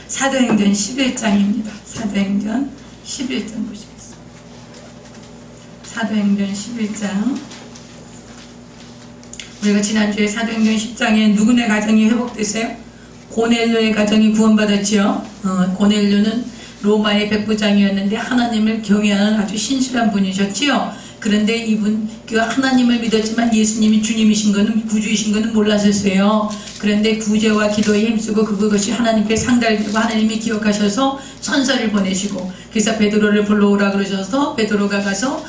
사도행전 11장입니다. 사도행전 11장 보시겠습니다. 사도행전 11장. 우리가 지난주에 사도행전 10장에 누구네 가정이 회복됐어요? 고넬료의 가정이 구원받았지요. 고넬료는 로마의 백부장이었는데 하나님을 경외하는 아주 신실한 분이셨지요. 그런데 이분 그 하나님을 믿었지만 예수님이 주님이신 것은 구주이신 것은 몰랐었어요. 그런데 구제와 기도에 힘쓰고 그것이 하나님께 상달되고 하나님이 기억하셔서 천사를 보내시고 그래서 베드로를 불러오라 그러셔서 베드로가 가서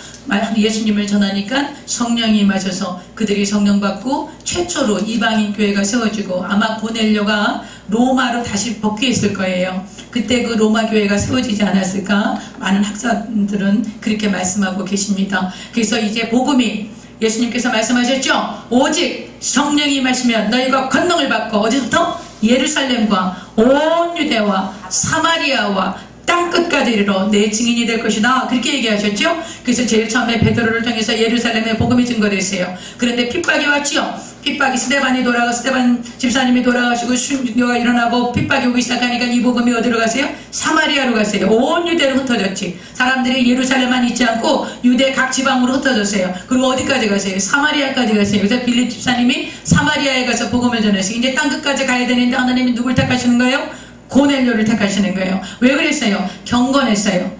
예수님을 전하니까 성령이 임하셔서 그들이 성령 받고 최초로 이방인 교회가 세워지고 아마 고넬료가 로마로 다시 복귀했을 거예요. 그때 그 로마 교회가 세워지지 않았을까? 많은 학자들은 그렇게 말씀하고 계십니다. 그래서 이제 복음이 예수님께서 말씀하셨죠. 오직 성령이 임하시면 너희가 권능을 받고 어디서부터? 예루살렘과 온 유대와 사마리아와 땅끝까지 이르러 내 증인이 될 것이다. 그렇게 얘기하셨죠. 그래서 제일 처음에 베드로를 통해서 예루살렘에 복음이 증거됐어요. 그런데 핍박이 왔죠. 핍박이 스데반이 돌아가 스데반 집사님이 돌아가시고 순교가 일어나고 핍박이 오기 시작하니까 이 복음이 어디로 가세요? 사마리아로 갔어요. 온 유대로 흩어졌지. 사람들이 예루살렘만 있지 않고 유대 각 지방으로 흩어졌어요. 그리고 어디까지 가세요? 사마리아까지 가세요. 그래서 빌립 집사님이 사마리아에 가서 복음을 전했어요. 이제 땅끝까지 가야 되는데 하나님이 누굴 택하시는 거예요? 고넬료를 택하시는 거예요. 왜 그랬어요? 경건했어요.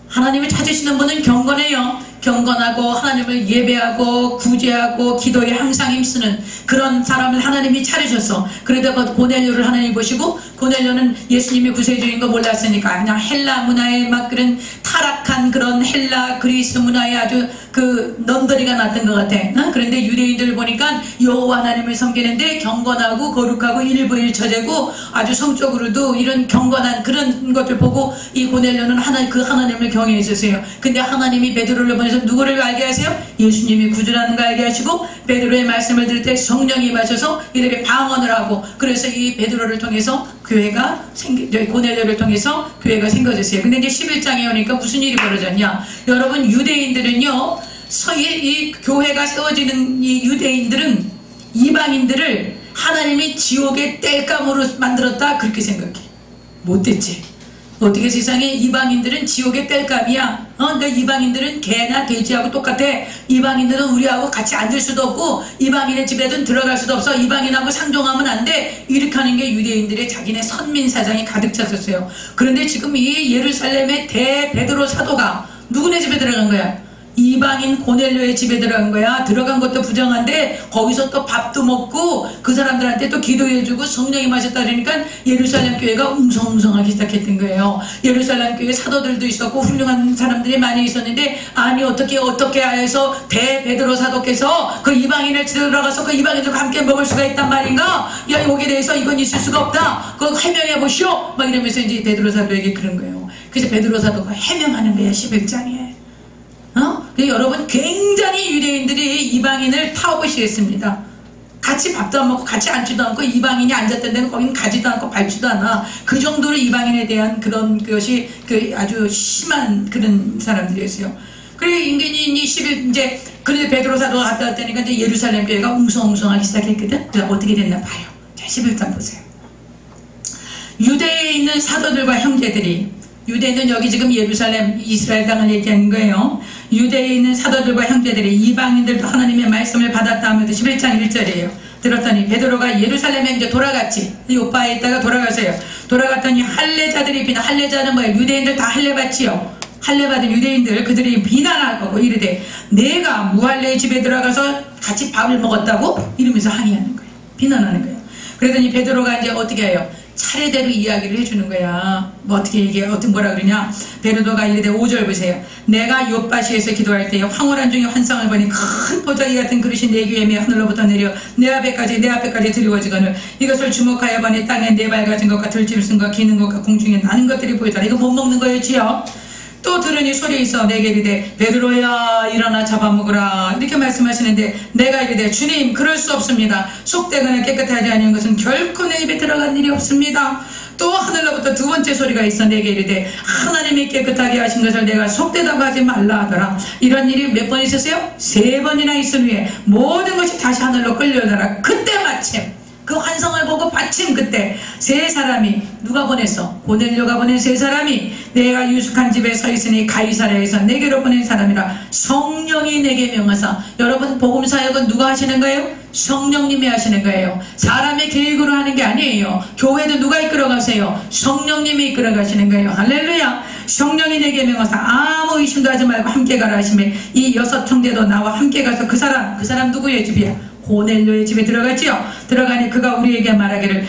하나님이 찾으시는 분은 경건해요. 경건하고 하나님을 예배하고 구제하고 기도에 항상 힘쓰는 그런 사람을 하나님이 차리셨어. 그러다 고넬료를 하나님이 보시고 고넬료는 예수님이 구세주인 거 몰랐으니까 그냥 헬라 문화에 막 그런 타락한 그런 헬라 그리스 문화에 아주 그 넌더리가 났던 것 같아. 그런데 유대인들 보니까 여호와 하나님을 섬기는데 경건하고 거룩하고 일부일처제고 아주 성적으로도 이런 경건한 그런 것들 보고 이 고넬료는 그 하나님을 경외했었어요. 근데 하나님이 베드로를 보내서 누구를 알게 하세요? 예수님이 구주라는 걸 알게 하시고 베드로의 말씀을 들을 때 성령이 임하셔서 이들이 방언을 하고 그래서 이 베드로를 통해서 교회가 고넬료를 통해서 교회가 생겨졌어요. 근데 이제 11장에 오니까 무슨 일이 벌어졌냐? 여러분 유대인들은요, 이 교회가 세워지는 이 유대인들은 이방인들을 하나님이 지옥의 땔감으로 만들었다 그렇게 생각해. 못됐지. 어떻게 세상에 이방인들은 지옥의 땔감이야. 그러니까 이방인들은 개나 돼지하고 똑같아. 이방인들은 우리하고 같이 앉을 수도 없고 이방인의 집에든 들어갈 수도 없어. 이방인하고 상종하면 안 돼. 이렇게 하는 게 유대인들의 자기네 선민사상이 가득 찼었어요. 그런데 지금 이 예루살렘의 베드로 사도가 누구네 집에 들어간 거야? 이방인 고넬료의 집에 들어간 거야. 들어간 것도 부정한데 거기서 또 밥도 먹고 그 사람들한테 또 기도해주고 성령이 마셨다 그러니까 예루살렘 교회가 웅성웅성하기 시작했던 거예요. 예루살렘 교회 사도들도 있었고 훌륭한 사람들이 많이 있었는데 아니 어떻게 해서 베드로 사도께서 그 이방인을 들어가서 그 이방인들과 함께 먹을 수가 있단 말인가? 야 여기에 대해서 이건 있을 수가 없다. 그거 해명해 보시오. 막 이러면서 이제 베드로 사도에게 그런 거예요. 그래서 베드로 사도가 해명하는 거야 11장에. 여러분 굉장히 유대인들이 이방인을 타오시했습니다. 같이 밥도 안 먹고 같이 앉지도 않고 이방인이 앉았던 데는 거기는 가지도 않고 밟지도 않아. 그 정도로 이방인에 대한 그런 것이 아주 심한 그런 사람들이었어요. 그래 인간이 이제 그런데 베드로 사도가 갔다 왔다니까 이제 예루살렘 교회가 웅성웅성하기 시작했거든. 어떻게 됐나 봐요. 자 11장 보세요. 유대에 있는 사도들과 형제들이 유대는 여기 지금 예루살렘 이스라엘 땅을 얘기하는 거예요. 유대에 있는 사도들과 형제들이 이방인들도 하나님의 말씀을 받았다 하면서 11장 1절이에요. 들었더니 베드로가 예루살렘에 이제 돌아갔지. 이 오빠에 있다가 돌아가세요. 돌아갔더니 할례자들이 할례자는 뭐예요? 유대인들 다 할례받지요. 할례받은 유대인들 그들이 비난할 거고 이르되 내가 무할례의 집에 들어가서 같이 밥을 먹었다고? 이러면서 항의하는 거예요. 비난하는 거예요. 그러더니 베드로가 이제 어떻게 해요? 차례대로 이야기를 해주는 거야. 뭐 어떻게 얘기해? 뭐라 그러냐? 베드로가 이르되 5절 보세요. 내가 욥바시에서 기도할 때 황홀한 중에 환상을 보니 큰 보자기 같은 그릇이 내 귀에 하늘로부터 내려 내 앞에까지 드리워지거늘 이것을 주목하여 보니 땅에 네 발 가진 것과 들짐승 쓴 기는 것과 공중에 나는 것들이 보이더라. 이거 못 먹는 거였지요. 또 들으니 소리 있어 내게 이르되 베드로야 일어나 잡아먹으라 이렇게 말씀하시는데 내가 이르되 주님 그럴 수 없습니다. 속되거나 깨끗하지 않은 것은 결코 내 입에 들어간 일이 없습니다. 또 하늘로부터 두 번째 소리가 있어 내게 이르되 하나님이 깨끗하게 하신 것을 내가 속되다고 하지 말라 하더라. 이런 일이 몇 번 있었어요? 3번이나 있은 후에 모든 것이 다시 하늘로 끌려오더라. 그때 마침 그 환상을 보고 마침 그때 세 사람이 누가 보냈어? 고넬료가 보낸 세 사람이 내가 유숙한 집에 서 있으니 가이사랴에서 내게로 보낸 사람이라 성령이 내게 명하사. 여러분 복음 사역은 누가 하시는 거예요? 성령님이 하시는 거예요. 사람의 계획으로 하는 게 아니에요. 교회도 누가 이끌어 가세요? 성령님이 이끌어 가시는 거예요. 할렐루야. 성령이 내게 명하사 아무 의심도 하지 말고 함께 가라 하시매 이 6 형제도 나와 함께 가서 그 사람 누구의 집이야? 고넬료의 집에 들어갔지요. 들어가니 그가 우리에게 말하기를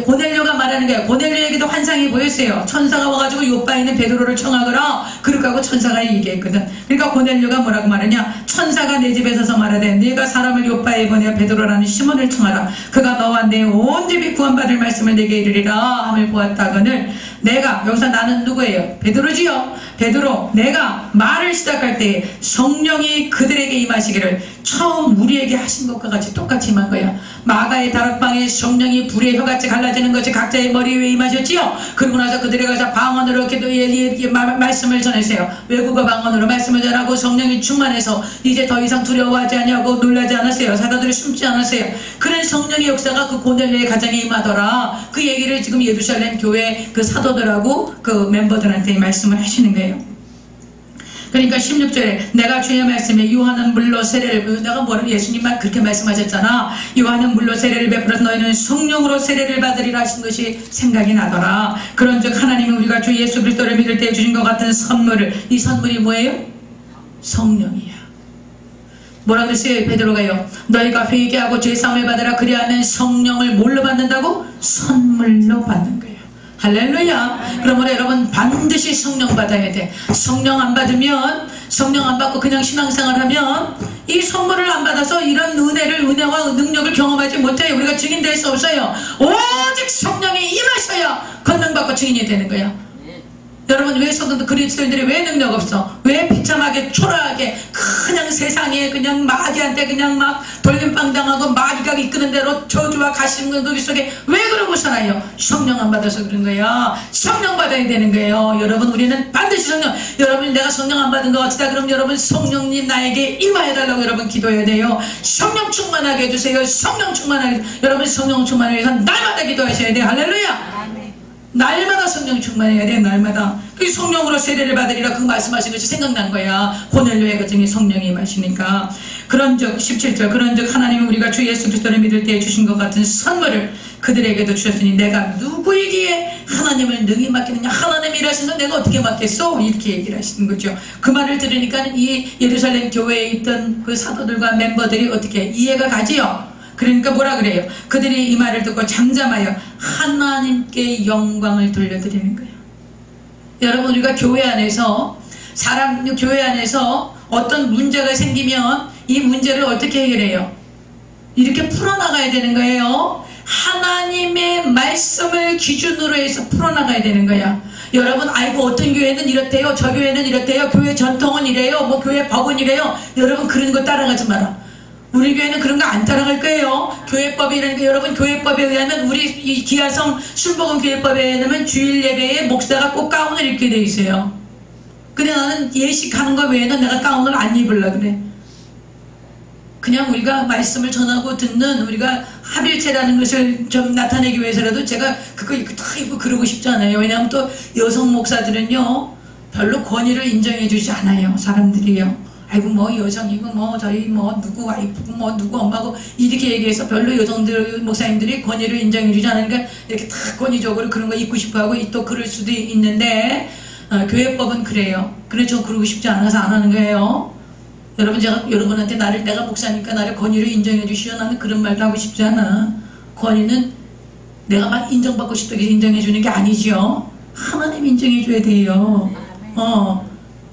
고넬료가 말하는 거예요. 고넬료에게도 환상이 보였어요. 천사가 와가지고 요바에 있는 베드로를 청하거라. 그렇게 하고 천사가 얘기했거든. 그러니까 고넬료가 뭐라고 말하냐? 천사가 내 집에 서서 말하되 네가 사람을 요바에 보내 베드로라는 시몬을 청하라. 그가 너와 내 온 집이 구원받을 말씀을 내게 이르리라 함을 보았다거늘 내가 여기서 나는 누구예요? 베드로지요. 베드로 내가 말을 시작할 때 성령이 그들에게 임하시기를 처음 우리에게 하신 것과 같이 똑같이 임한 거야. 마가의 다락방에 성령이 불의 혀같이 갈라지는 것이 각자의 머리 위에 임하셨지요. 그러고 나서 그들이 가서 방언으로 말씀을 전했어요. 외국어 방언으로 말씀을 전하고 성령이 충만해서 이제 더 이상 두려워하지 않냐고 놀라지 않았어요. 사도들이 숨지 않았어요. 그런 성령의 역사가 그 고넬료의 가정에 임하더라. 그 얘기를 지금 예루살렘 교회 그 사도들하고 그 멤버들한테 말씀을 하시는 거예요. 그러니까 16절에 내가 주의 말씀에 요한은 물로 세례를 내가 예수님만 그렇게 말씀하셨잖아. 요한은 물로 세례를 베풀어서 너희는 성령으로 세례를 받으리라 하신 것이 생각이 나더라. 그런즉 하나님은 우리가 주 예수 그리스도를 믿을 때 주신 것 같은 선물을 이 선물이 뭐예요? 성령이야. 뭐라 그랬어요? 베드로가요. 너희가 회개하고 죄사함을 받으라. 그리하면 성령을 뭘로 받는다고? 선물로 받는 거예요. 할렐루야. 그러므로 여러분 반드시 성령 받아야 돼. 성령 안 받으면, 성령 안 받고 그냥 신앙생활 하면 이 선물을 안 받아서 이런 은혜와 능력을 경험하지 못해요. 우리가 증인 될 수 없어요. 오직 성령이 임하셔야 권능받고 증인이 되는 거예요. 여러분 왜 성도 그리스도인들이 왜 능력 없어? 왜 비참하게 초라하게 그냥 세상에 그냥 마귀한테 그냥 막 돌림빵 당하고 마귀가 이끄는 대로 저주와 가시는 그 속에 왜 그러고 살아요? 성령 안 받아서 그런 거야. 성령 받아야 되는 거예요. 여러분 우리는 반드시 성령. 여러분 내가 성령 안 받은 거 어찌다 그럼 여러분 성령님 나에게 임하여달라고 여러분 기도해야 돼요. 성령 충만하게 해주세요. 성령 충만하게. 여러분 성령 충만을 위해서 날마다 기도하셔야 돼요. 할렐루야. 날마다 성령 충만해야 돼. 날마다 그 성령으로 세례를 받으리라 그 말씀하신 것이 생각난 거야. 고넬료의 가정에 성령이 임하시니까. 그런즉 17절 그런즉 하나님은 우리가 주 예수 그리스도를 믿을 때에 주신 것 같은 선물을 그들에게도 주셨으니 내가 누구에게 하나님을 능히 맡기느냐. 하나님이 일하시는 내가 어떻게 맡겠소? 이렇게 얘기를 하시는 거죠. 그 말을 들으니까 이 예루살렘 교회에 있던 그 사도들과 멤버들이 어떻게 이해가 가지요. 그러니까 뭐라 그래요? 그들이 이 말을 듣고 잠잠하여 하나님께 영광을 돌려드리는 거예요. 여러분 우리가 교회 안에서 교회 안에서 어떤 문제가 생기면 이 문제를 어떻게 해결해요? 이렇게 풀어나가야 되는 거예요. 하나님의 말씀을 기준으로 해서 풀어나가야 되는 거야. 여러분 아이고 어떤 교회는 이렇대요. 저 교회는 이렇대요. 교회 전통은 이래요. 뭐 교회 법은 이래요. 여러분 그런 거 따라가지 마라. 우리 교회는 그런 거 안 따라갈 거예요. 교회법이라는 게 여러분 교회법에 의하면 우리 이 기아성 순복음 교회법에 의하면 주일 예배에 목사가 꼭 가운을 입게 돼 있어요. 근데 나는 예식하는 거 외에는 내가 가운을 안 입으려고 그래. 그냥 우리가 말씀을 전하고 듣는 우리가 합일체라는 것을 좀 나타내기 위해서라도 제가 그거 다 입고 그러고 싶지 않아요. 왜냐하면 또 여성 목사들은요 별로 권위를 인정해 주지 않아요. 사람들이요. 아이고 뭐 여성이고 뭐 저희 뭐 누구 와이프고 뭐 누구 엄마고 이렇게 얘기해서 별로 여성들 목사님들이 권위를 인정해 주지 않으니까 이렇게 다 권위적으로 그런 거 입고 싶어하고 또 그럴 수도 있는데 교회법은 그래요. 그래 저 그러고 싶지 않아서 안 하는 거예요. 여러분 제가 여러분한테 내가 목사니까 나를 권위를 인정해 주시오. 나는 그런 말도 하고 싶지 않아. 권위는 내가 막 인정받고 싶다고 인정해 주는 게 아니죠. 하나님 인정해 줘야 돼요.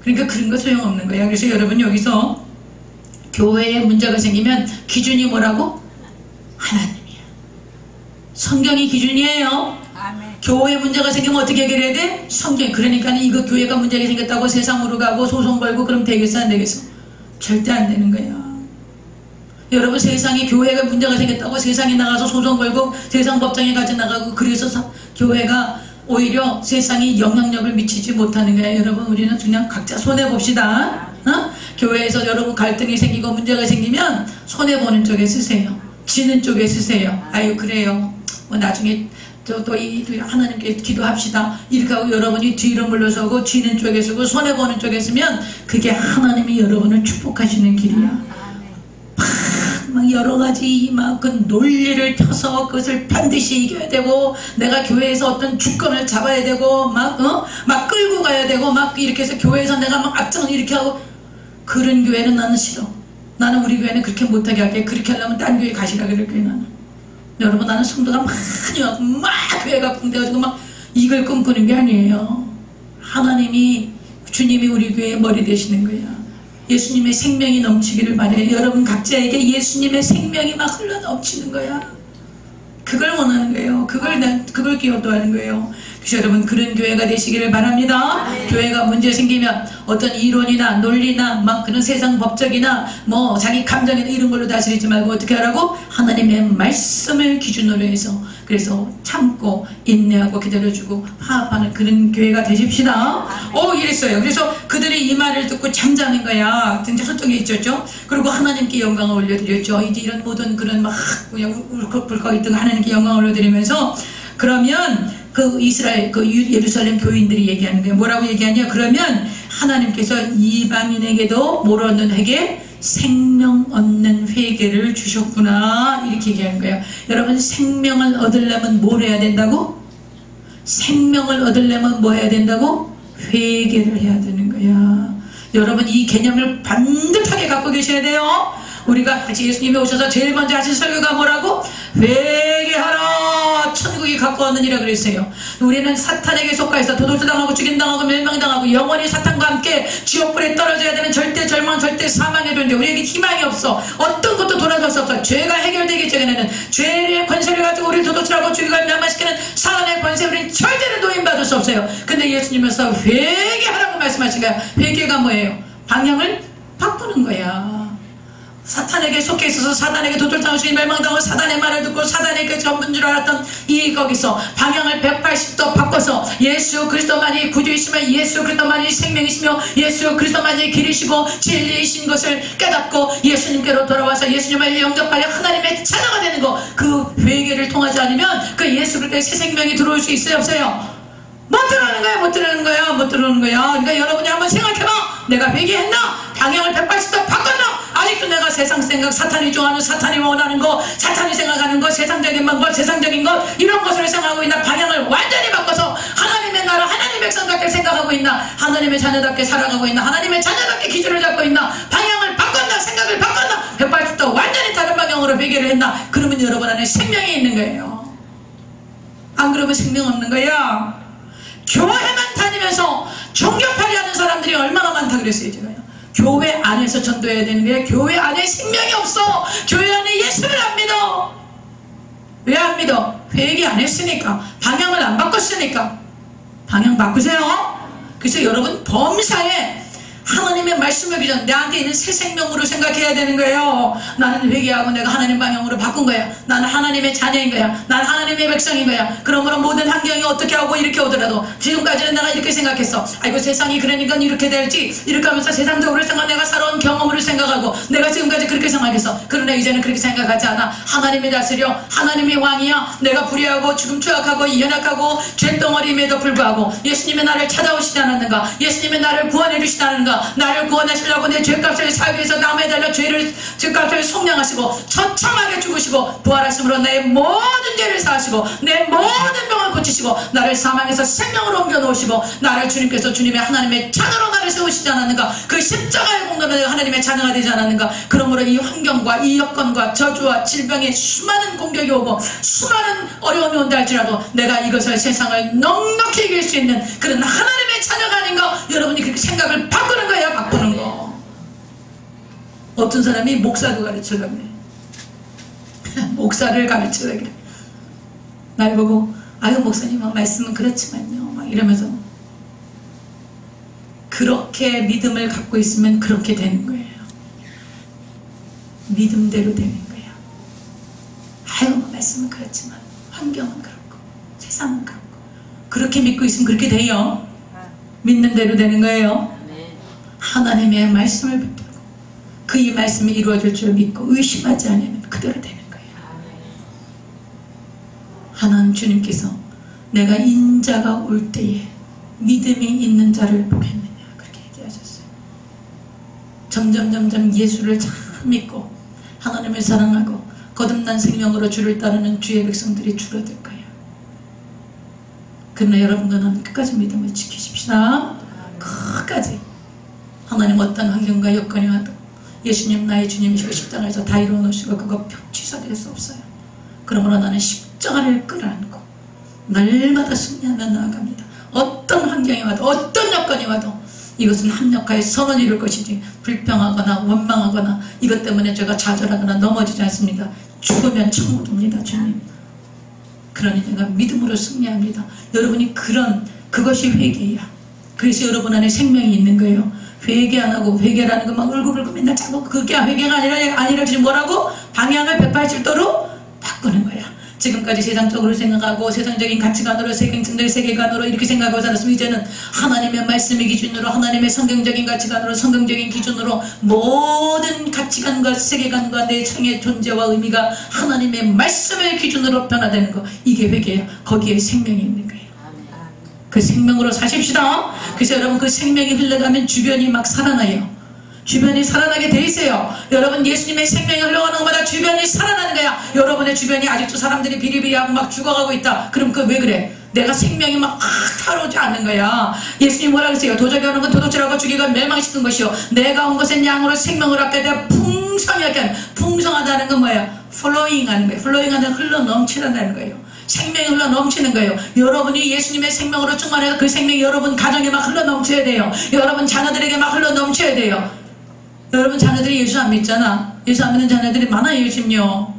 그러니까 그런 거 소용없는 거야. 그래서 여러분 여기서 교회에 문제가 생기면 기준이 뭐라고? 하나님이야. 성경이 기준이에요. 아멘. 교회에 문제가 생기면 어떻게 해결해야 돼? 성경. 그러니까 이거 교회가 문제가 생겼다고 세상으로 가고 소송 걸고 그럼 되겠어 안 되겠어? 절대 안 되는 거야. 여러분 세상에 교회가 문제가 생겼다고 세상에 나가서 소송 걸고 세상 법정에 가지 나가고 그래서 교회가 오히려 세상이 영향력을 미치지 못하는 거예요. 여러분 우리는 그냥 각자 손해봅시다. 교회에서 여러분 갈등이 생기고 문제가 생기면 손해보는 쪽에 쓰세요. 지는 쪽에 쓰세요. 아유 그래요. 뭐 나중에 또 하나님께 기도합시다. 이렇게 하고 여러분이 뒤로 물러서고 쥐는 쪽에 서고 손해보는 쪽에 서면 그게 하나님이 여러분을 축복하시는 길이야. 막 여러가지 막 그 논리를 펴서 그것을 반드시 이겨야 되고 내가 교회에서 어떤 주권을 잡아야 되고 막 끌고 가야 되고 막 이렇게 해서 교회에서 내가 막 앞장을 이렇게 하고 그런 교회는 나는 싫어. 나는 우리 교회는 그렇게 못하게 할게. 그렇게 하려면 딴 교회 가시라 그럴 거예요. 나는. 여러분 나는 성도가 많이 와서 막 교회가 붕대가지고 막 이걸 꿈꾸는 게 아니에요. 하나님이 주님이 우리 교회의 머리 되시는 거야. 예수님의 생명이 넘치기를 바래요. 여러분 각자에게 예수님의 생명이 막 흘러 넘치는 거야. 그걸 원하는 거예요. 그걸 기도하는 거예요. 그래서 여러분 그런 교회가 되시기를 바랍니다. 네. 교회가 문제 생기면 어떤 이론이나 논리나 막 그런 세상 법적이나 뭐 자기 감정이나 이런 걸로 다스리지 말고 어떻게 하라고? 하나님의 말씀을 기준으로 해서 그래서 참고 인내하고 기다려주고 화합하는 그런 교회가 되십시다. 이랬어요. 그래서 그들이 이 말을 듣고 잠자는 거야. 진짜 한쪽에 있었죠. 그리고 하나님께 영광을 올려드렸죠. 이제 이런 모든 그런 막 그냥 울컥불컥 있던 하나님께 영광을 올려드리면서 그러면 그 이스라엘 그 예루살렘 교인들이 얘기하는 거예요. 뭐라고 얘기하냐? 그러면 하나님께서 이방인에게도 뭘 얻는 회개? 생명 얻는 회개를 주셨구나 이렇게 얘기하는 거예요. 여러분 생명을 얻으려면 뭘 해야 된다고? 생명을 얻으려면 뭐 해야 된다고? 회개를 해야 되는 거야. 여러분 이 개념을 반듯하게 갖고 계셔야 돼요. 우리가 예수님이 오셔서 제일 먼저 하신 설교가 뭐라고? 회개하라 천국이 가까웠느니라 그랬어요. 우리는 사탄에게 속하여서 도둑질당하고 죽임당하고 멸망당하고 영원히 사탄과 함께 지옥불에 떨어져야 되는 절대 절망 절대 사망의 존재. 우리에게 희망이 없어. 어떤 것도 돌아설 수 없어. 죄가 해결되기 전에는 죄의 권세를 가지고 우리를 도둑질하고 죽이고 멸망시키는 사단의 권세 우리는 절대로 노인받을 수 없어요. 근데 예수님께서 회개하라고 말씀하신 거야. 회개가 뭐예요? 방향을 바꾸는 거야. 사탄에게 속해 있어서 사단에게 도둑질당하고 멸망당하고 사단의 말을 듣고 사단에게 전부인 줄 알았던 거기서 방향을 180도 바꿔서 예수 그리스도만이 구주이시며 예수 그리스도만이 생명이시며 예수 그리스도만이 길이시고 진리이신 것을 깨닫고 예수님께로 돌아와서 예수님을 영접하여 하나님의 자녀가 되는 거 그 회개를 통하지 않으면 그 예수 그리스도의 새 생명이 들어올 수 있어요 없어요? 못 들어오는 거야 못 들어오는 거야 못 들어오는 거야. 그러니까 여러분이 한번 생각해봐. 내가 회개했나? 방향을 180도 바꿨나? 아직도 내가 세상 생각, 사탄이 좋아하는, 사탄이 원하는 거, 사탄이 생각하는 거, 세상적인 방법, 세상적인 것 이런 것을 생각하고 있나? 방향을 완전히 바꿔서 하나님의 나라, 하나님의 백성답게 생각하고 있나? 하나님의 자녀답게 살아가고 있나? 하나님의 자녀답게 기준을 잡고 있나? 방향을 바꿨나? 생각을 바꿨나? 180도 완전히 다른 방향으로 회개를 했나? 그러면 여러분 안에 생명이 있는 거예요. 안 그러면 생명 없는 거야. 교회만 다니면서 종교팔이 하는 사람들이 얼마나 많다 그랬어요 제가요. 교회 안에서 전도해야 되는 거예요. 교회 안에 생명이 없어. 교회 안에 예수를 안 믿어. 왜 안 믿어? 회개 안 했으니까. 방향을 안 바꿨으니까. 방향 바꾸세요. 그래서 여러분 범사에 하나님의 말씀을 기준 나한테 있는 새 생명으로 생각해야 되는 거예요. 나는 회개하고 내가 하나님 방향으로 바꾼 거야. 나는 하나님의 자녀인 거야. 나는 하나님의 백성인 거야. 그러므로 모든 환경이 어떻게 하고 이렇게 오더라도 지금까지는 내가 이렇게 생각했어. 아이고 세상이 그러니까 이렇게 될지 이렇게 하면서 세상적으로 생각 내가 살아온 경험으로 생각하고 내가 지금까지 그렇게 생각했어. 그러나 이제는 그렇게 생각하지 않아. 하나님이 다스려. 하나님이 왕이야. 내가 불의하고 지금 추악하고 연약하고 죄덩어리임에도 불구하고 예수님이 나를 찾아오시지 않았는가? 예수님이 나를 구원해 주시지 않았는가? 나를 구원하시려고 내 죄값을 사기 위해서 나무에 달려 죄값을 속량하시고 처참하게 죽으시고 부활하심으로 내 모든 죄를 사하시고 내 모든 병을 고치시고 나를 사망에서 생명으로 옮겨 놓으시고 나를 주님께서 주님의 하나님의 자녀로 나를 세우시지 않았는가? 그 십자가의 공로로 하나님의 자녀가 되지 않았는가? 그러므로 이 환경과 이 여건과 저주와 질병에 수많은 공격이 오고 수많은 어려움이 온다 할지라도 내가 이것을 세상을 넉넉히 이길 수 있는 그런 하나님의 자녀가 아닌가? 여러분이 그렇게 생각을 바꾸는 거예요. 바꾸는 거. 어떤 사람이 목사도 가르치려고 그래. 목사를 가르치려고 그래. 날 보고 아유 목사님 말씀은 그렇지만요 막 이러면서 그렇게 믿음을 갖고 있으면 그렇게 되는 거예요. 믿음대로 되는 거예요. 아유 말씀은 그렇지만 환경은 그렇고 세상은 그렇고 그렇게 믿고 있으면 그렇게 돼요. 믿는 대로 되는 거예요. 하나님의 말씀을 붙들고 그 이 말씀이 이루어질 줄 믿고 의심하지 않으면 그대로 되는 거예요. 하나님 주님께서 내가 인자가 올 때에 믿음이 있는 자를 보겠느냐 그렇게 얘기하셨어요. 점점 예수를 잘 믿고 하나님을 사랑하고 거듭난 생명으로 주를 따르는 주의 백성들이 줄어들 거예요. 그러나 여러분과 나는 끝까지 믿음을 지키십시다. 끝까지. 하나님 어떤 환경과 여건이 와도 예수님 나의 주님이시고 십자가에서 다 이루어 놓으시고 그거 취소될 수 없어요. 그러므로 나는 십자가를 끌어안고 날마다 승리하며 나아갑니다. 어떤 환경이 와도 어떤 여건이 와도 이것은 합력하여 선을 이룰 것이지 불평하거나 원망하거나 이것 때문에 제가 좌절하거나 넘어지지 않습니다. 죽으면 천국입니다. 주님. 그러니 내가 믿음으로 승리합니다. 여러분이 그것이 회개야. 그래서 여러분 안에 생명이 있는 거예요. 회개 안 하고 회개라는 것만 울고불고 맨날 자꾸 그게 회개가 아니라 지금 뭐라고? 방향을 180도로 바꾸는 거야. 지금까지 세상적으로 생각하고 세상적인 가치관으로 세상적인 세계관으로 이렇게 생각하고 살았으면 이제는 하나님의 말씀의 기준으로 하나님의 성경적인 가치관으로 성경적인 기준으로 모든 가치관과 세계관과 내 창의 존재와 의미가 하나님의 말씀의 기준으로 변화되는 거 이게 회개야. 거기에 생명이 있는 거예요. 그 생명으로 사십시다. 그래서 여러분 그 생명이 흘러가면 주변이 막 살아나요. 주변이 살아나게 돼 있어요. 여러분 예수님의 생명이 흘러가는 것마다 주변이 살아나는 거야. 여러분의 주변이 아직도 사람들이 비리비리하고 막 죽어가고 있다. 그럼 그 왜 그래? 내가 생명이 막 타오르지 않는 거야. 예수님 뭐라 그랬어요? 도적이 오는 건 도둑질하고 죽이고 멸망시킨 것이요 내가 온 것은 양으로 생명을 얻게 돼 풍성하게. 풍성하다는 건 뭐예요? 플로잉 하는 거예요. 플로잉 하는 흘러 넘치는다는 거예요. 생명이 흘러 넘치는 거예요. 여러분이 예수님의 생명으로 충만해서 그 생명이 여러분 가정에 막 흘러 넘쳐야 돼요. 여러분 자녀들에게 막 흘러 넘쳐야 돼요. 여러분 자녀들이 예수 안 믿잖아. 예수 안 믿는 자녀들이 많아요 요즘요.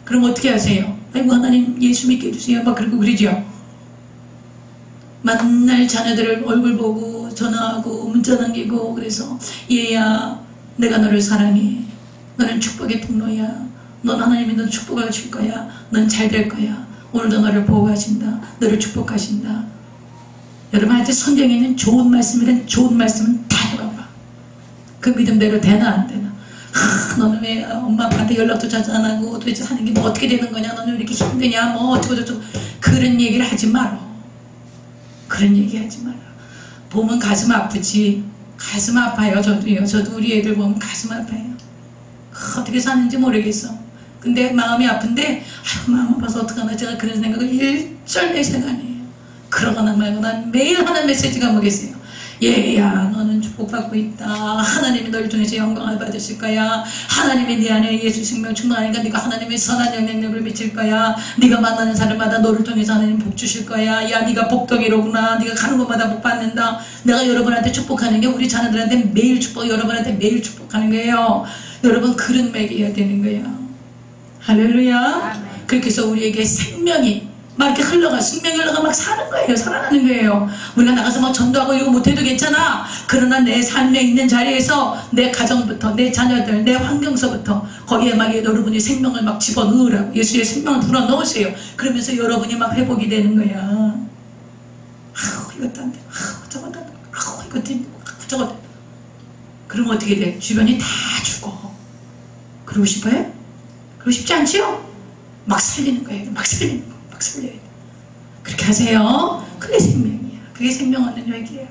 그럼 어떻게 하세요? 아이고 하나님 예수 믿게 해주세요 막 그러고 그러죠. 맨날 자녀들을 얼굴 보고 전화하고 문자 남기고 그래서 얘야 내가 너를 사랑해. 너는 축복의 통로야. 넌 하나님이 너 축복을 줄 거야. 넌 잘 될 거야. 오늘도 너를 보호하신다. 너를 축복하신다. 여러분한테 성경에 있는 좋은 말씀이란 좋은 말씀은 다 해봐봐. 그 믿음대로 되나 안 되나. 너는 왜 엄마 아빠한테 연락도 자주 안 하고 도대체 사는 게 뭐 어떻게 되는 거냐. 너는 왜 이렇게 힘드냐. 뭐 어쩌고 저쩌고. 그런 얘기를 하지 마라. 그런 얘기 하지 마라. 보면 가슴 아프지. 가슴 아파요. 저도요. 저도 우리 애들 보면 가슴 아파요. 어떻게 사는지 모르겠어. 근데 마음이 아픈데 마음 아파서 어떡하나 제가 그런 생각을 일절 내 생각 안 해요. 그러거나 말거나 매일 하는 메시지가 뭐겠어요. 얘야 너는 축복받고 있다. 하나님이 널 통해서 영광을 받으실 거야. 하나님이 네 안에 예수 생명 충만하니까 네가 하나님의 선한 영향력을 미칠 거야. 네가 만나는 사람마다 너를 통해서 하나님 복 주실 거야. 야 네가 복덩이로구나. 네가 가는 곳마다 복 받는다. 내가 여러분한테 축복하는 게 우리 자녀들한테 매일 축복, 여러분한테 매일 축복하는 거예요. 여러분 그런 맥이어야 되는 거야. 할렐루야. 그렇게 해서 우리에게 생명이 막 이렇게 흘러가, 생명이 흘러가 막 사는 거예요. 살아나는 거예요. 우리가 나가서 막 전도하고 이거 못해도 괜찮아. 그러나 내 삶에 있는 자리에서 내 가정부터, 내 자녀들, 내 환경서부터 거기에 막 여러분이 생명을 막 집어넣으라고. 예수의 생명을 불어넣으세요. 그러면서 여러분이 막 회복이 되는 거야. 아우 이것도 안 돼. 아우 저것도 안 돼. 아우 이것도 안 돼. 저것도 안 돼. 그러면 어떻게 돼? 주변이 다 죽어. 그러고 싶어요? 그러고 싶지 않지요? 막 살리는 거예요. 막 살리는 거예요. 막 살려야 돼. 그렇게 하세요. 그게 생명이야. 그게 생명 얻는 얘기예요.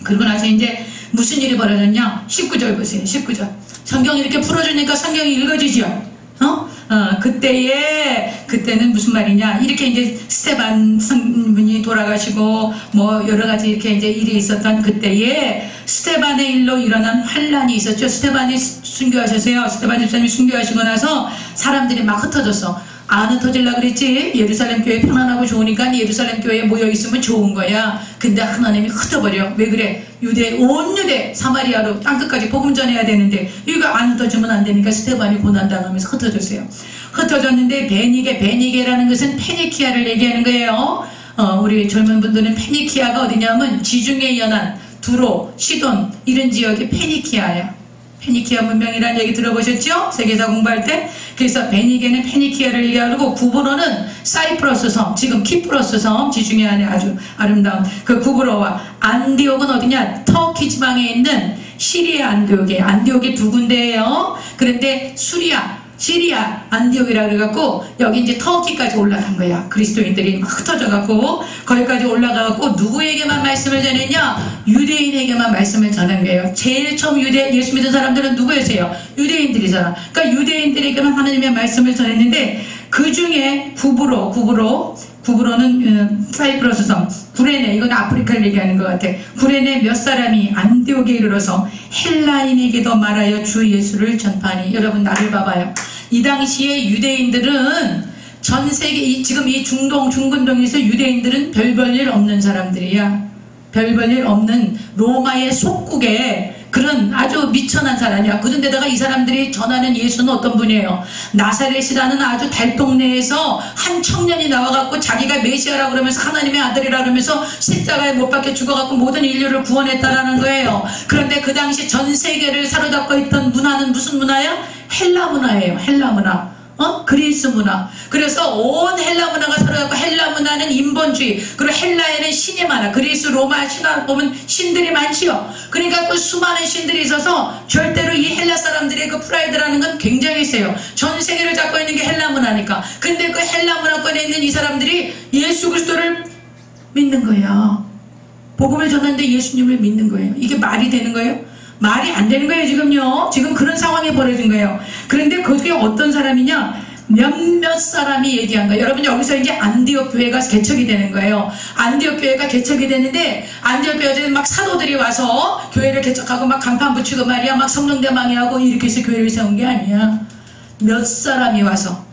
그리고 나서 이제 무슨 일이 벌어졌냐? 19절 보세요. 19절. 성경이 이렇게 풀어주니까 성경이 읽어지죠? 그때는 무슨 말이냐? 이렇게 이제 스테반 성분이 돌아가시고 뭐 여러 가지 이렇게 이제 일이 있었던 그때에 스테반의 일로 일어난 환란이 있었죠. 스테반이 순교하셨어요. 스테반 집사님이 순교하시고 나서 사람들이 막 흩어졌어. 안 흩어질라 그랬지. 예루살렘 교회 편안하고 좋으니까 예루살렘 교회에 모여있으면 좋은 거야. 근데 하나님이 흩어버려. 왜 그래? 온 유대 사마리아로 땅끝까지 복음 전해야 되는데 이거 안 흩어지면 안 되니까 스테반이 고난당하면서 흩어졌어요. 흩어졌는데 베니게라는 것은 페니키아를 얘기하는 거예요. 우리 젊은 분들은 페니키아가 어디냐면 지중해 연안 두로 시돈 이런 지역이 페니키아야. 페니키아 문명이라는 얘기 들어보셨죠? 세계사 공부할 때. 그래서 베니게는 페니키아를 얘기하고 구브로는 사이프러스 섬, 지금 키프로스 섬, 지중해 안에 아주 아름다운 그 구브로와 안디옥은 어디냐? 터키 지방에 있는 시리아 안디옥이 두 군데예요. 그런데 시리아 안디옥이라 그래갖고 여기 이제 터키까지 올라간 거야. 그리스도인들이 막 흩어져갖고 거기까지 올라가갖고 누구에게만 말씀을 전했냐? 유대인에게만 말씀을 전한 거예요. 제일 처음 예수 믿은 사람들은 누구였어요? 유대인들이잖아. 그러니까 유대인들에게만 하나님의 말씀을 전했는데 그 중에 구브로는 사이프러스 섬, 구레네, 이건 아프리카를 얘기하는 것 같아. 구레네 몇 사람이 안디옥에 이르러서 헬라인에게도 말하여 주 예수를 전파하니. 여러분 나를 봐봐요. 이 당시에 유대인들은 전 세계, 지금 이 중근동에서 유대인들은 별 볼 일 없는 사람들이야. 별 볼 일 없는 로마의 속국에 그런 아주 미천한 사람이야. 그런데다가 이 사람들이 전하는 예수는 어떤 분이에요? 나사렛이라는 아주 달동네에서 한 청년이 나와갖고 자기가 메시아라고 그러면서 하나님의 아들이라 그러면서 십자가에 못 박혀 죽어갖고 모든 인류를 구원했다라는 거예요. 그런데 그 당시 전 세계를 사로잡고 있던 문화는 무슨 문화야? 헬라 문화예요. 헬라 문화. 그리스 문화. 그래서 온 헬라 문화가 사로잡고, 헬라 문화는 인본주의, 그리고 헬라에는 신이 많아. 그리스 로마 신화 보면 신들이 많지요. 그러니까 그 수많은 신들이 있어서 절대로 이 헬라 사람들의 그 프라이드라는 건 굉장히 세요. 전 세계를 잡고 있는 게 헬라 문화니까. 근데 그 헬라 문화권에 있는 이 사람들이 예수 그리스도를 믿는 거예요. 복음을 전하는데 예수님을 믿는 거예요. 이게 말이 되는 거예요? 말이 안 되는 거예요, 지금요. 지금 그런 상황이 벌어진 거예요. 그런데 그게 어떤 사람이냐? 몇몇 사람이 얘기한 거예요. 여러분, 여기서 이제 안디옥 교회가 개척이 되는 거예요. 안디옥 교회가 개척이 되는데, 안디옥 교회에 막 사도들이 와서 교회를 개척하고 막 간판 붙이고 말이야, 막 성령대 망해하고 이렇게 해서 교회를 세운 게 아니야. 몇 사람이 와서.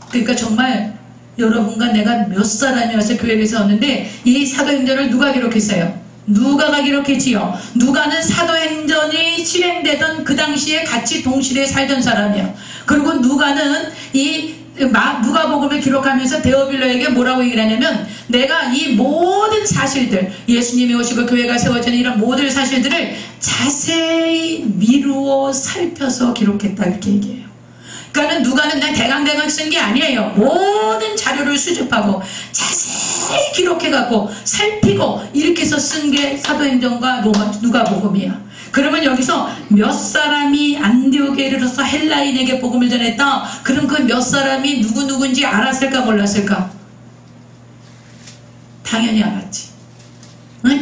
그러니까 정말 여러분과 내가 몇 사람이 와서 교회를 세웠는데, 이 사도행전을 누가 기록했어요? 누가가 기록했지요. 누가는 사도행전이 실행되던 그 당시에 같이 동시대에 살던 사람이야. 그리고 누가는 이 누가복음을 기록하면서 데오빌로에게 뭐라고 얘기를 하냐면, 내가 이 모든 사실들, 예수님이 오시고 교회가 세워지는 이런 모든 사실들을 자세히 미루어 살펴서 기록했다, 이렇게 얘기해요. 그러니까 누가는 그냥 대강대강 쓴 게 아니에요. 모든 자료를 수집하고 자세히 기록해갖고 살피고 이렇게 해서 쓴 게 사도행전과 누가복음이야. 그러면 여기서 몇 사람이 안디옥에 이르러서 헬라인에게 복음을 전했다. 그럼 그 몇 사람이 누구인지 알았을까 몰랐을까? 당연히 알았지.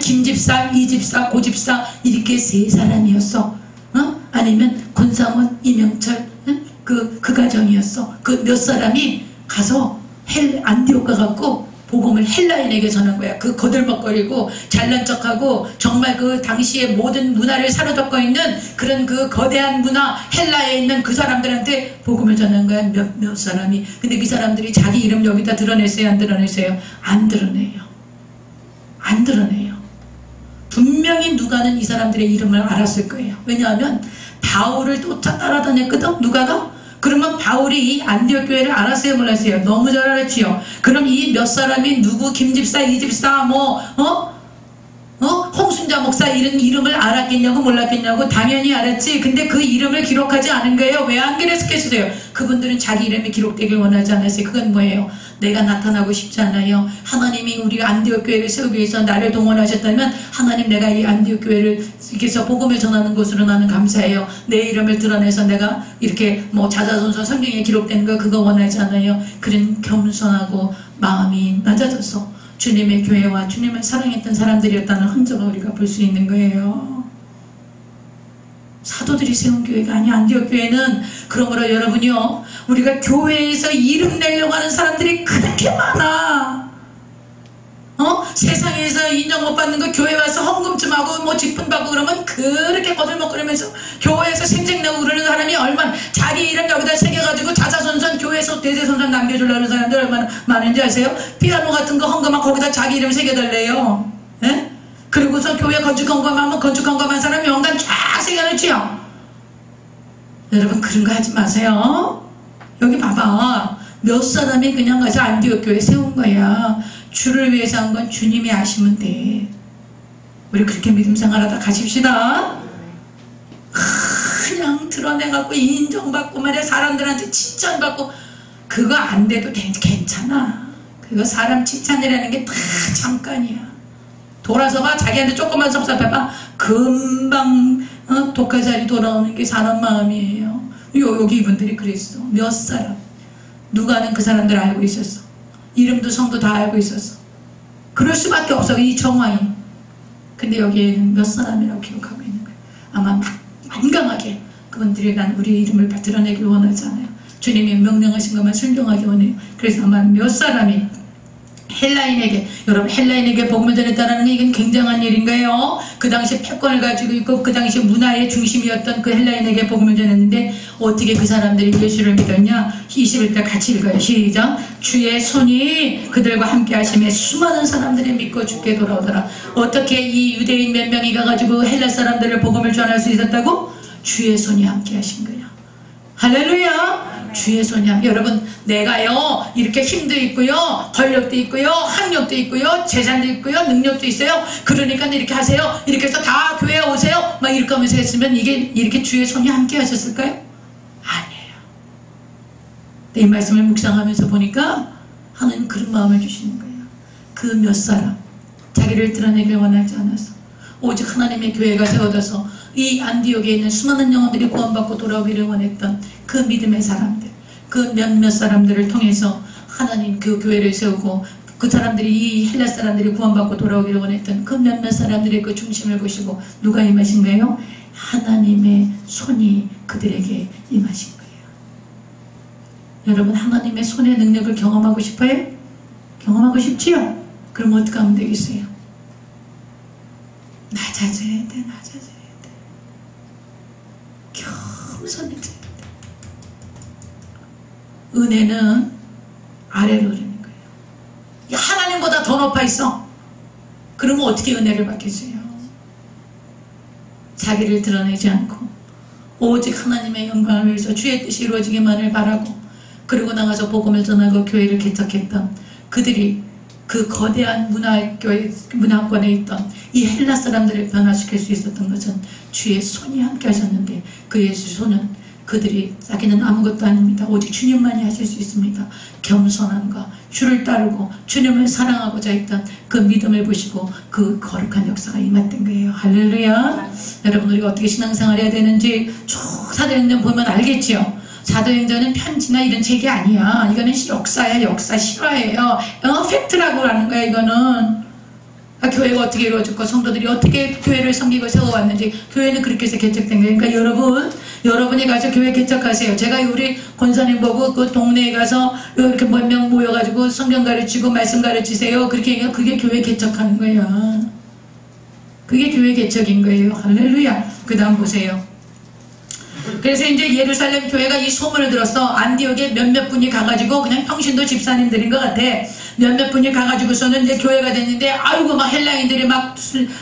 김집사, 이집사, 고집사 이렇게 세 사람이었어. 아니면 권상원, 이명철, 그 가정이었어. 그 몇 사람이 가서 안디옥 가갖고 복음을 헬라인에게 전한 거야. 그 거들먹거리고 잘난 척하고 정말 그 당시의 모든 문화를 사로잡고 있는 그런 그 거대한 문화, 헬라에 있는 그 사람들한테 복음을 전한 거야. 몇 사람이. 근데 그 사람들이 자기 이름 여기다 드러냈어요? 안 드러냈어요? 안 드러내요. 안 드러내요. 분명히 누가는 이 사람들의 이름을 알았을 거예요. 왜냐하면 바울을 따라다녔거든, 누가가. 그러면 바울이 이 안디옥 교회를 알았어요, 몰랐어요? 너무 잘 알았지요. 그럼 이 몇 사람이 누구, 김집사, 이집사, 홍순자 목사 이런 이름을 알았겠냐고 몰랐겠냐고? 당연히 알았지. 근데 그 이름을 기록하지 않은 거예요. 왜 안 그랬겠어요? 그분들은 자기 이름이 기록되길 원하지 않았어요. 그건 뭐예요? 내가 나타나고 싶지 않아요. 하나님이 우리 안디옥 교회를 세우기 위해서 나를 동원하셨다면, 하나님, 내가 이 안디옥 교회를 이렇게 해서 복음을 전하는 곳으로 나는 감사해요. 내 이름을 드러내서 내가 이렇게 자자손손 성경에 기록된 거 그거 원하지 않아요. 그런 겸손하고 마음이 낮아져서 주님의 교회와 주님을 사랑했던 사람들이었다는 흔적을 우리가 볼 수 있는 거예요. 사도들이 세운 교회가 아니야. 안디옥 교회는. 그러므로 여러분이요, 우리가 교회에서 이름 내려고 하는 사람들이 그렇게 많아. 세상에서 인정 못 받는 거 교회 와서 헌금 좀 하고 직분 받고 그러면 그렇게 거들먹거리면서 교회에서 생색내고 그러는 사람이 얼마나, 자기 이름 여기다 새겨가지고 자자손손 교회에서 대대손손 남겨주려는 사람들 얼마나 많은지 아세요? 피아노 같은 거 헌금하고 거기다 자기 이름 새겨달래요. 예? 그리고서 교회 건축 헌금하면 건축 헌금한 사람 명단 쫙 새겨놓지요. 여러분, 그런 거 하지 마세요. 여기 봐봐. 몇 사람이 그냥 가서 안디옥 교회 세운 거야. 주를 위해서 한 건 주님이 아시면 돼. 우리 그렇게 믿음 생활하다 가십시다. 그냥 드러내갖고 인정받고 말이야, 사람들한테 칭찬받고, 그거 안 돼도 괜찮아. 그거 사람 칭찬이라는 게 다 잠깐이야. 돌아서 봐. 자기한테 조금만 섭섭해봐. 금방 독화살이 돌아오는 게 사람 마음이에요. 여기 이분들이 그랬어. 몇 사람. 누가는 그 사람들 알고 있었어. 이름도 성도 다 알고 있었어. 그럴 수밖에 없어, 이 정황이. 근데 여기에는 몇 사람이라고 기록하고 있는 거예요. 아마 만강하게 그분들이 난 우리의 이름을 드러내길 원하잖아요. 주님이 명령하신 것만 순종하기 원해요. 그래서 아마 몇 사람이 헬라인에게, 여러분 헬라인에게 복음을 전했다는 게 이건 굉장한 일인 거예요. 그 당시 패권을 가지고 있고 그 당시 문화의 중심이었던 그 헬라인에게 복음을 전했는데 어떻게 그 사람들이 예수를 믿었냐? 21절 같이 읽어요. 시작. 주의 손이 그들과 함께 하심에 수많은 사람들이 믿고 주께 돌아오더라. 어떻게 이 유대인 몇 명이 가가지고 헬라 사람들을 복음을 전할 수 있었다고? 주의 손이 함께 하신 거야. 할렐루야. 주의 손이 함께. 여러분 내가요 이렇게 힘도 있고요, 권력도 있고요, 학력도 있고요, 재산도 있고요, 능력도 있어요. 그러니까 이렇게 하세요. 이렇게 해서 다 교회에 오세요. 막 이렇게 하면서 했으면 이게 이렇게 주의 손이 함께 하셨을까요? 아니에요. 이 말씀을 묵상하면서 보니까 하나님 그런 마음을 주시는 거예요. 그 몇 사람 자기를 드러내길 원하지 않아서 오직 하나님의 교회가 세워져서 이 안디옥에 있는 수많은 영혼들이 구원받고 돌아오기를 원했던 그 믿음의 사람들, 그 몇몇 사람들을 통해서 하나님 그 교회를 세우고 그 사람들이, 이 헬라 사람들이 구원받고 돌아오기를 원했던 그 몇몇 사람들의 그 중심을 보시고 누가 임하신 거예요? 하나님의 손이 그들에게 임하신 거예요. 여러분 하나님의 손의 능력을 경험하고 싶어요? 경험하고 싶지요? 그럼 어떻게 하면 되겠어요? 낮아져야 돼. 낮아져야 돼. 겸손해져야 돼. 은혜는 아래로 흐르는 거예요. 하나님보다 더 높아 있어. 그러면 어떻게 은혜를 받겠어요? 자기를 드러내지 않고 오직 하나님의 영광을 위해서 주의 뜻이 이루어지기만을 바라고, 그리고 나가서 복음을 전하고 교회를 개척했던 그들이 그 거대한 문화권에 있던 이 헬라 사람들을 변화시킬 수 있었던 것은 주의 손이 함께 하셨는데, 그 예수 손은 그들이 자기는 아무것도 아닙니다. 오직 주님만이 하실 수 있습니다. 겸손함과 주를 따르고 주님을 사랑하고자 했던 그 믿음을 보시고 그 거룩한 역사가 임했던 거예요. 할렐루야. 여러분 우리가 어떻게 신앙생활 해야 되는지 쭉 사도행전 보면 알겠지요. 사도행전은 편지나 이런 책이 아니야. 이거는 역사야. 역사 실화예요. 팩트라고 하는 거야. 이거는 교회가 어떻게 이루어졌고 성도들이 어떻게 교회를 섬기고 세워왔는지, 교회는 그렇게 해서 개척된 거예요. 그러니까 여러분이 가서 교회 개척하세요. 제가 우리 권사님 보고 그 동네에 가서 이렇게 몇 명 모여가지고 성경 가르치고 말씀 가르치세요. 그렇게 얘기하면 그게 교회 개척하는 거야. 그게 교회 개척인 거예요. 할렐루야. 그 다음 보세요. 그래서 이제 예루살렘 교회가 이 소문을 들었어. 안디옥에 몇몇 분이 가가지고, 그냥 평신도 집사님들인 것 같아. 몇몇 분이 가가지고서는 이제 교회가 됐는데, 아이고 막 헬라인들이 막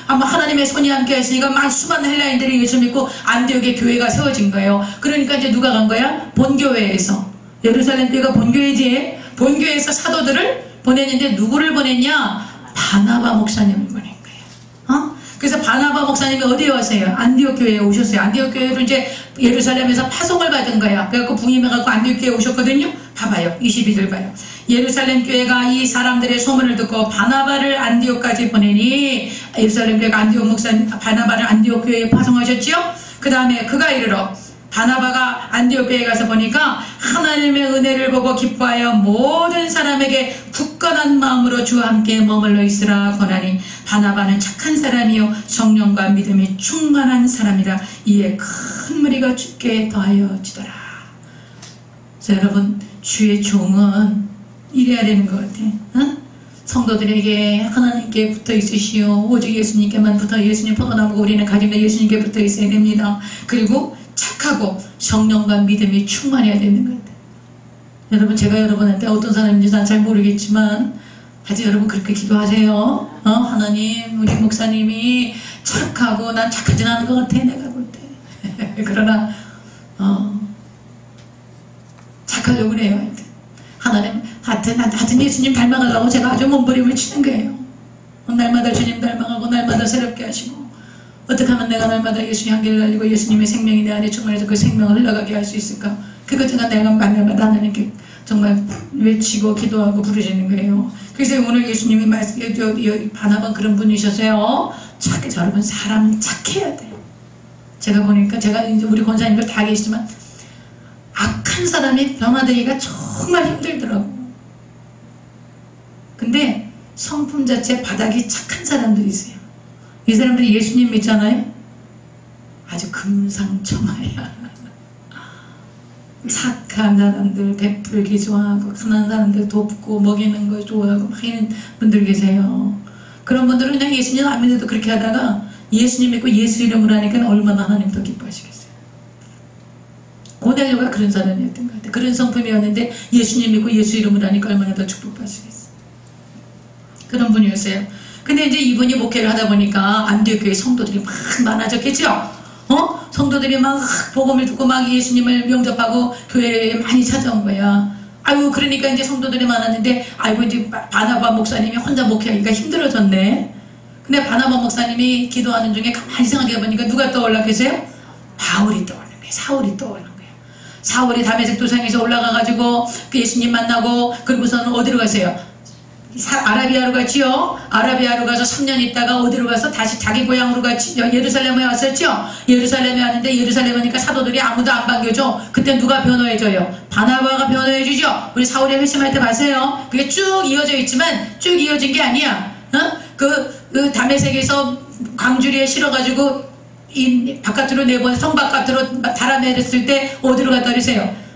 하나님의 손이 함께 하시니까 막 수많은 헬라인들이 예수 믿고 안디옥에 교회가 세워진 거예요. 그러니까 이제 누가 간 거야? 본교회에서. 예루살렘 교회가 본교회지. 본교회에서 사도들을 보냈는데 누구를 보냈냐? 바나바 목사님을 보낸 거예요. 그래서 바나바 목사님이 어디에 왔어요? 안디옥 교회에 오셨어요. 안디옥 교회로 이제 예루살렘에서 파송을 받은 거야. 그래갖고 부임해갖고 안디옥 교회에 오셨거든요. 봐봐요. 22절 봐요. 예루살렘 교회가 이 사람들의 소문을 듣고 바나바를 안디옥까지 보내니, 예루살렘 교회가 바나바를 안디옥 교회에 파송하셨지요. 그 다음에 그가 이르러, 바나바가 안디옥 교회에 가서 보니까 하나님의 은혜를 보고 기뻐하여 모든 사람에게 굳건한 마음으로 주와 함께 머물러 있으라 권하니, 바나바는 착한 사람이요 성령과 믿음이 충만한 사람이라. 이에 큰 무리가 주께 더하여지더라. 자, 여러분 주의 종은 이래야 되는 것 같아. 성도들에게 하나님께 붙어 있으시오. 오직 예수님께만 붙어, 예수님 포도나무고 우리는 가지고 예수님께 붙어 있어야 됩니다. 그리고 착하고 성령과 믿음이 충만해야 되는 것 같아요. 여러분 제가 여러분한테 어떤 사람인지 난 잘 모르겠지만 아직 여러분 그렇게 기도하세요. 하나님 우리 목사님이 착하고, 난 착하진 않은 것 같아 내가 볼 때. 그러나 착하려고 그래요. 하나님 하여튼 예수님 닮아가려고 제가 아주 몸부림을 치는 거예요. 날마다 주님 닮아가고 날마다 새롭게 하시고, 어떻게 하면 내가 날마다 예수님 향기를 날리고 예수님의 생명이 내 안에 충만해서 그 생명을 흘러가게 할 수 있을까? 그것 제가 내가 날마다 하나님께 정말 외치고 기도하고 부르시는 거예요. 그래서 오늘 예수님이 바나바 그런 분이셨어요. 여러분 사람은 착해야 돼요. 제가 보니까, 제가 이제 우리 권사님들 다 계시지만 악한 사람이 변화되기가 정말 힘들더라고. 근데 성품 자체 바닥이 착한 사람들이 있어요. 이 사람들이 예수님 믿잖아요. 아주 금상첨화야. 착한 사람들, 베풀기 좋아하고, 가난한 사람들 돕고 먹이는 거 좋아하고 막 이런 분들 계세요. 그런 분들은 그냥 예수님 안 믿어도 그렇게 하다가 예수님 믿고 예수 이름으로 하니까 얼마나 하나님 더 기뻐하시겠어요. 고넬료가 그런 사람이었던 것 같아요. 그런 성품이었는데 예수님 믿고 예수 이름으로 하니까 얼마나 더 축복받으시겠어요. 그런 분이었어요. 근데 이제 이분이 목회를 하다 보니까 안디옥 교회 성도들이 막 많아졌겠죠. 성도들이 막 복음을 듣고 막 예수님을 영접하고 교회에 많이 찾아온 거야. 아이고, 그러니까 이제 성도들이 많았는데, 아이고, 이제 바나바 목사님이 혼자 목회하기가 힘들어졌네. 근데 바나바 목사님이 기도하는 중에 가만히 생각해 보니까 누가 떠올라 계세요? 바울이 떠오르는 거예요. 사울이 떠오르는 거예요. 사울이 다메섹 도상에서 올라가가지고 그 예수님 만나고, 그리고서는 어디로 가세요? 아라비아로 갔지요. 아라비아로 가서 3년 있다가 어디로 가서 다시 자기 고향으로 갔지. 예루살렘에 왔었죠. 예루살렘에 왔는데 예루살렘 오니까 사도들이 아무도 안 반겨줘. 그때 누가 변호해줘요? 바나바가 변호해주죠. 우리 사울이 회심할 때 봤어요. 그게 쭉 이어져 있지만 쭉 이어진 게 아니야. 그 다메섹에서 광주리에 실어가지고 바깥으로 성 바깥으로 달아내렸을 때 어디로 갔다 그러세요?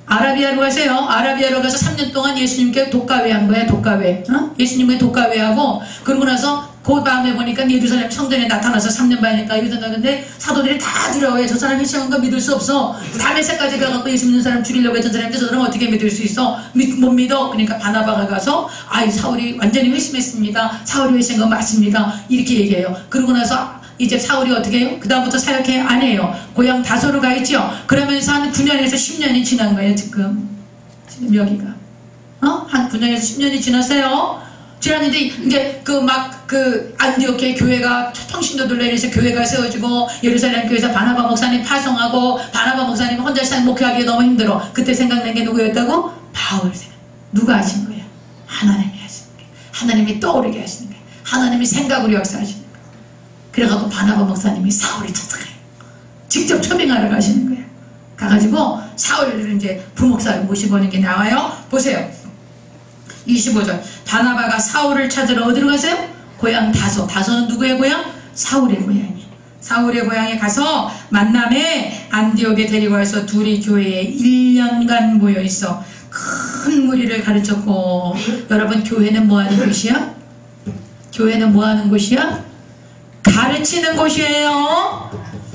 아라비아로 가세요. 아라비아로 가서 3년 동안 예수님께 독가회 한 거야. 독가회. 예수님께 독가회하고, 그러고 나서 그 다음에 보니까 예루살렘 성전에 나타나서 3년 반이니까 이러던데 사도들이 다 두려워해. 저 사람 회심한 거 믿을 수 없어. 다메섹까지 가갖고 예수 믿는 사람 죽이려고 했던 사람인데 저 사람 어떻게 믿을 수 있어? 못 믿어. 그러니까 바나바가 가서 사울이 완전히 회심했습니다. 사울이 회심한 거 맞습니다. 이렇게 얘기해요. 그러고 나서 이제 사울이 어떻게 해요? 그 다음부터 사역해? 안 해요. 고향 다소로 가 있죠. 그러면서 한 9년에서 10년이 지난 거예요. 지금 여기가 한 9년에서 10년이 지났어요. 지났는데 이제 안디옥 교회가 평신도들로 인해서 교회가 세워지고, 예루살렘 교회에서 바나바 목사님 파송하고, 바나바 목사님 혼자 살 목회하기 너무 힘들어. 그때 생각난 게 누구였다고? 바울 생각. 누가 하신 거야? 하나님이 하시는 거야. 하나님이 떠오르게 하시는 거야. 하나님이 생각으로 역사하시는 거야. 그래갖고 바나바 목사님이 사울을 찾아가요. 직접 초빙하러 가시는 거예요. 가가지고 사울을 이제 부목사를 모시고 오는 게 나와요. 보세요. 25절. 바나바가 사울을 찾으러 어디로 가세요? 고향 다소. 다소는 누구의 고향? 사울의 고향이에요. 사울의 고향에 가서 만남에 안디옥에 데리고 와서 둘이 교회에 1년간 모여있어 큰 무리를 가르쳤고. 여러분, 교회는 뭐하는 곳이야? 교회는 뭐하는 곳이야? 가르치는 곳이에요.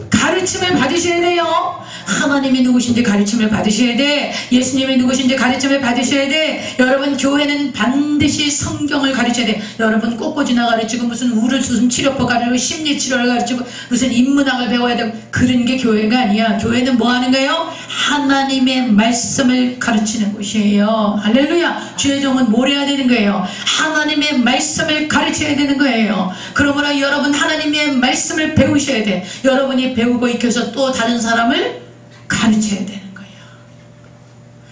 가르침을 받으셔야 돼요. 하나님이 누구신지 가르침을 받으셔야 돼. 예수님이 누구신지 가르침을 받으셔야 돼. 여러분, 교회는 반드시 성경을 가르쳐야 돼. 여러분, 꽃꽂이나 가르치고 무슨 우울수술 치료법 가르치고 심리치료를 가르치고 무슨 인문학을 배워야 되고 그런 게 교회가 아니야. 교회는 뭐 하는 거예요? 하나님의 말씀을 가르치는 곳이에요. 할렐루야. 주의 종은 뭘 해야 되는 거예요? 하나님의 말씀을 가르쳐야 되는 거예요. 그러므로 여러분, 하나님의 말씀을 배우셔야 돼. 여러분이 배우고 익혀서 또 다른 사람을 가르쳐야 되는 거예요.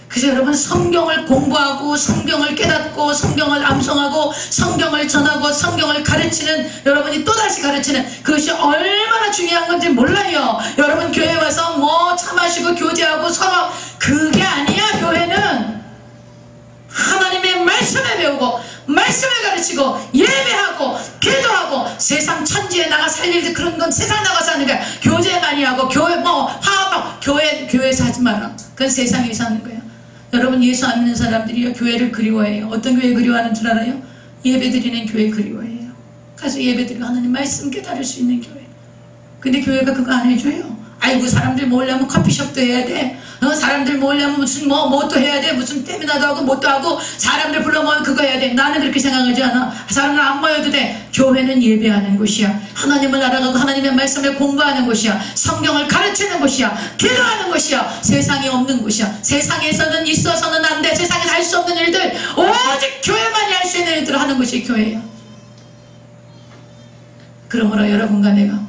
그래서 여러분, 성경을 공부하고 성경을 깨닫고 성경을 암송하고 성경을 전하고 성경을 가르치는, 여러분이 또다시 가르치는 그것이 얼마나 중요한 건지 몰라요. 여러분, 교회 와서 뭐 차 마시고 교제하고 서로, 그게 아니야. 교회는 하나님의 말씀을 배우고 말씀을 가르치고 예배하고 기도하고, 세상 천지에 나가 살릴 때 그런 건 세상 나가서 하는 거야. 교제 많이 하고 교회 화합하고, 교회에서 하지 마라. 그건 세상에서 하는 거야. 여러분, 예수 안 믿는 사람들이요, 교회를 그리워해요. 어떤 교회 그리워하는 줄 알아요? 예배 드리는 교회 그리워해요. 가서 예배 드리고 하나님 말씀 깨달을 수 있는 교회. 근데 교회가 그거 안 해줘요. 아이고, 사람들 모으려면 커피숍도 해야 돼. 사람들 모으려면 무슨 또 해야 돼. 무슨 세미나도 하고 뭣도 하고, 사람들 불러 모으면 그거 해야 돼. 나는 그렇게 생각하지 않아. 사람들 안 모여도 돼. 교회는 예배하는 곳이야. 하나님을 알아가고 하나님의 말씀을 공부하는 곳이야. 성경을 가르치는 곳이야. 기도하는 곳이야. 세상에 없는 곳이야. 세상에서는 있어서는 안 돼. 세상에서 할 수 없는 일들, 오직 교회만이 할 수 있는 일들을 하는 것이 교회야. 그러므로 여러분과 내가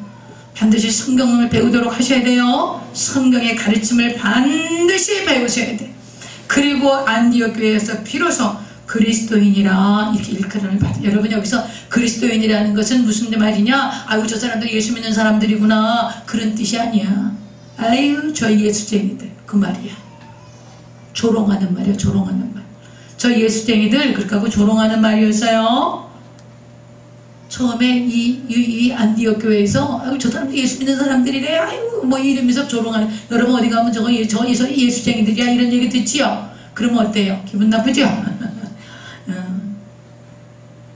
반드시 성경을 배우도록 하셔야 돼요. 성경의 가르침을 반드시 배우셔야 돼. 그리고 안디옥 교회에서 비로소 그리스도인이라 이렇게 일컬음을 받아요. 여러분, 여기서 그리스도인이라는 것은 무슨 말이냐? 아유, 저 사람들 예수 믿는 사람들이구나, 그런 뜻이 아니야. 아유, 저 예수쟁이들, 그 말이야. 조롱하는 말이에요. 조롱하는 말. 저 예수쟁이들 그렇게 하고 조롱하는 말이었어요. 처음에 이 안디옥 교회에서 아유 저 사람들 예수 믿는 사람들이래 아유 뭐 이러면서 조롱하는, 여러분 어디 가면 저 예수쟁이들이야 이런 얘기 듣지요? 그러면 어때요? 기분 나쁘죠?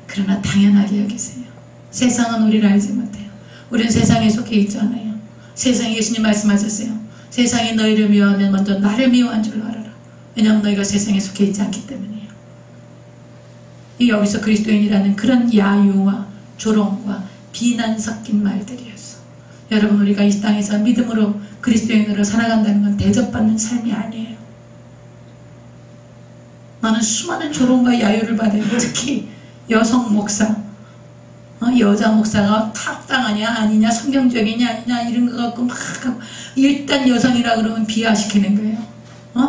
그러나 당연하게 여기세요. 세상은 우리를 알지 못해요. 우리는 세상에 속해 있잖아요. 세상에 예수님 말씀하셨어요. 세상이 너희를 미워하면 먼저 나를 미워한 줄로 알아라. 왜냐하면 너희가 세상에 속해 있지 않기 때문이에요. 이 여기서 그리스도인이라는 그런 야유와 조롱과 비난 섞인 말들이었어. 여러분 우리가 이 땅에서 믿음으로 그리스도인으로 살아간다는 건 대접받는 삶이 아니에요. 나는 수많은 조롱과 야유를 받아요. 특히 여성 목사, 여자 목사가 탑당하냐 아니냐 성경적이냐 아니냐 이런 거 갖고 막 일단 여성이라 그러면 비하시키는 거예요.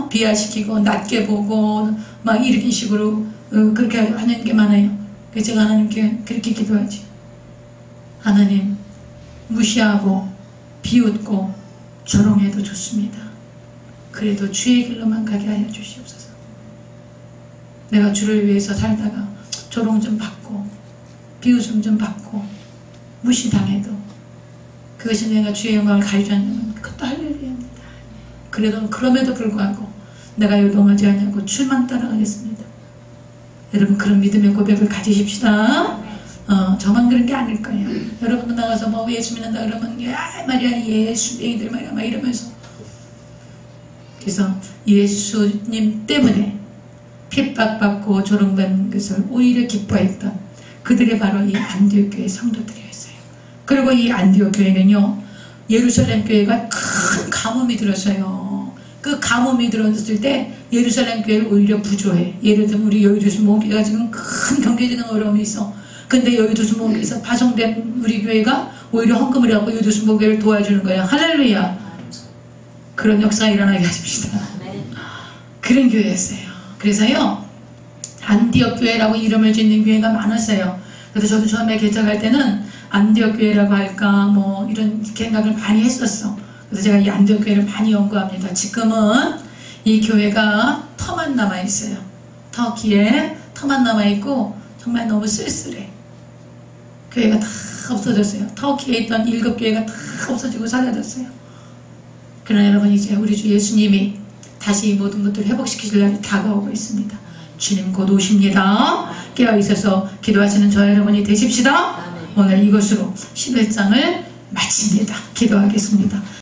비하시키고 낮게 보고 막 이런 식으로 그렇게 하는 게 많아요. 그래서 제가 하나님께 그렇게 기도하지. 하나님 무시하고 비웃고 조롱해도 좋습니다. 그래도 주의 길로만 가게 하여 주시옵소서. 내가 주를 위해서 살다가 조롱 좀 받고 비웃음 좀 받고 무시당해도 그것이 내가 주의 영광을 가리지 않으면 그것도 할렐루야입니다. 그래도 그럼에도 불구하고 내가 요동하지 않냐고 주만 따라가겠습니다. 여러분 그런 믿음의 고백을 가지십시다. 저만 그런 게 아닐 거예요. 여러분도 나가서 뭐 예수 믿는다 그러면 야 말이야 예수님들 말이야 막 이러면서. 그래서 예수님 때문에 핍박받고 조롱받는 것을 오히려 기뻐했던 그들이 바로 이 안디옥 교회 성도들이었어요. 그리고 이 안디옥 교회는요 예루살렘 교회가 큰 가뭄이 들었어요. 그 가뭄이 들었을 때 예루살렘 교회를 오히려 부조해. 예를 들면 우리 여의도 모교회가 지금 큰 경제적인 어려움이 있어. 근데 여의도 모교회에서 파송된 우리 교회가 오히려 헌금을 하고 여의도 모교회를 도와주는 거예요. 할렐루야. 그런 역사가 일어나게 하십시다. 그런 교회였어요. 그래서요 안디옥 교회라고 이름을 짓는 교회가 많았어요. 그래서 저도 처음에 개척할 때는 안디옥 교회라고 할까 뭐 이런 생각을 많이 했었어. 그래서 제가 이 안디옥 교회를 많이 연구합니다. 지금은 이 교회가 터만 남아있어요. 터키에 터만 남아있고 정말 너무 쓸쓸해. 교회가 다 없어졌어요. 터키에 있던 7교회가 다 없어지고 사라졌어요. 그러나 여러분 이제 우리 주 예수님이 다시 이 모든 것들을 회복시키실 날이 다가오고 있습니다. 주님 곧 오십니다. 깨어있어서 기도하시는 저 여러분이 되십시다. 오늘 이것으로 11장을 마칩니다. 기도하겠습니다.